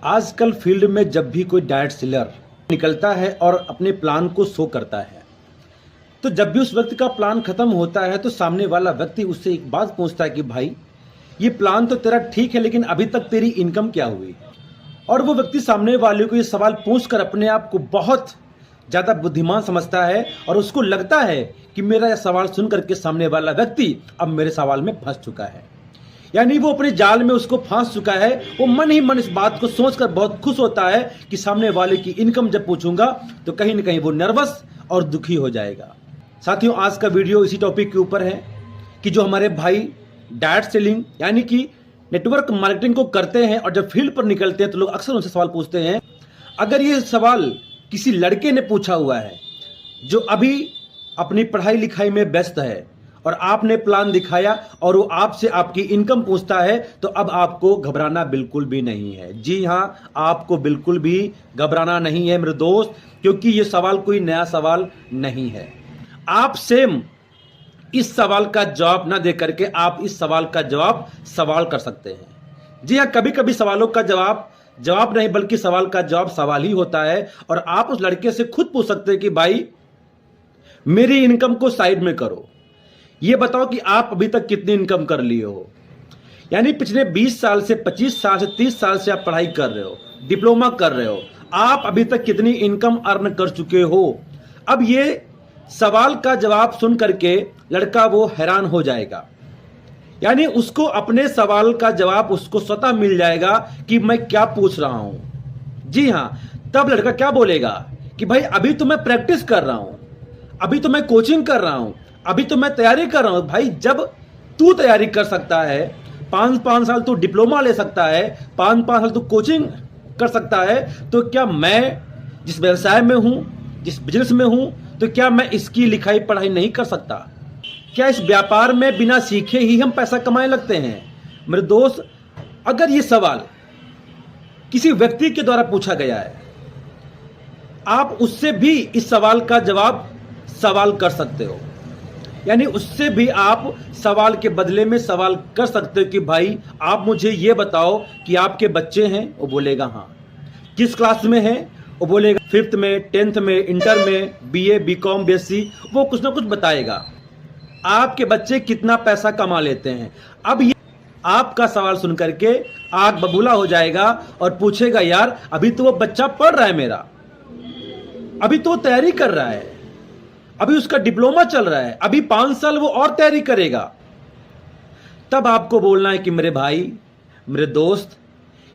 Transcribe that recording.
आजकल फील्ड में जब भी कोई डायरेक्ट सेलर निकलता है और अपने प्लान को शो करता है, तो जब भी उस व्यक्ति का प्लान खत्म होता है तो सामने वाला व्यक्ति उससे एक बात पूछता है कि भाई ये प्लान तो तेरा ठीक है, लेकिन अभी तक तेरी इनकम क्या हुई। और वो व्यक्ति सामने वाले को ये सवाल पूछकर अपने आप को बहुत ज़्यादा बुद्धिमान समझता है और उसको लगता है कि मेरा यह सवाल सुन करके सामने वाला व्यक्ति अब मेरे सवाल में फंस चुका है, यानी वो अपने जाल में उसको फांस चुका है। वो मन ही मन इस बात को सोचकर बहुत खुश होता है कि सामने वाले की इनकम जब पूछूंगा तो कहीं ना कहीं वो नर्वस और दुखी हो जाएगा। साथियों, आज का वीडियो इसी टॉपिक के ऊपर है कि जो हमारे भाई डायरेक्ट सेलिंग यानी कि नेटवर्क मार्केटिंग को करते हैं और जब फील्ड पर निकलते हैं तो लोग अक्सर उनसे सवाल पूछते हैं। अगर ये सवाल किसी लड़के ने पूछा हुआ है जो अभी अपनी पढ़ाई लिखाई में व्यस्त है और आपने प्लान दिखाया और वो आपसे आपकी इनकम पूछता है, तो अब आपको घबराना बिल्कुल भी नहीं है। जी हाँ, आपको बिल्कुल भी घबराना नहीं है मेरे दोस्त, क्योंकि ये सवाल कोई नया सवाल नहीं है। आप सेम इस सवाल का जवाब ना दे करके आप इस सवाल का जवाब सवाल कर सकते हैं। जी हाँ, कभी कभी सवालों का जवाब नहीं बल्कि सवाल का जवाब सवाल ही होता है। और आप उस लड़के से खुद पूछ सकते हैं कि भाई मेरी इनकम को साइड में करो, ये बताओ कि आप अभी तक कितनी इनकम कर लिए हो। यानी पिछले 20 साल से 25 साल से 30 साल से आप पढ़ाई कर रहे हो, डिप्लोमा कर रहे हो, आप अभी तक कितनी इनकम अर्न कर चुके हो। अब ये सवाल का जवाब सुन करके लड़का वो हैरान हो जाएगा, यानी उसको अपने सवाल का जवाब उसको स्वतः मिल जाएगा कि मैं क्या पूछ रहा हूं। जी हां, तब लड़का क्या बोलेगा कि भाई अभी तो मैं प्रैक्टिस कर रहा हूं, अभी तो मैं कोचिंग कर रहा हूं, अभी तो मैं तैयारी कर रहा हूं। भाई जब तू तैयारी कर सकता है, 5 साल तू डिप्लोमा ले सकता है, 5 साल तू कोचिंग कर सकता है, तो क्या मैं जिस व्यवसाय में हूं, जिस बिजनेस में हूं, तो क्या मैं इसकी लिखाई पढ़ाई नहीं कर सकता? क्या इस व्यापार में बिना सीखे ही हम पैसा कमाने लगते हैं? मेरे दोस्त, अगर ये सवाल किसी व्यक्ति के द्वारा पूछा गया है, आप उससे भी इस सवाल का जवाब सवाल कर सकते हो। यानी उससे भी आप सवाल के बदले में सवाल कर सकते हो कि भाई आप मुझे ये बताओ कि आपके बच्चे हैं, वो बोलेगा हाँ। किस क्लास में हैं, वो बोलेगा 5th में, 10th में, इंटर में, BA, BCom, BSc, वो कुछ ना कुछ बताएगा। आपके बच्चे कितना पैसा कमा लेते हैं। अब ये आपका सवाल सुन करके आग बबूला हो जाएगा और पूछेगा यार अभी तो वो बच्चा पढ़ रहा है मेरा, अभी तो वो तैयारी कर रहा है, अभी उसका डिप्लोमा चल रहा है, अभी 5 साल वो और तैयारी करेगा। तब आपको बोलना है कि मेरे भाई, मेरे दोस्त,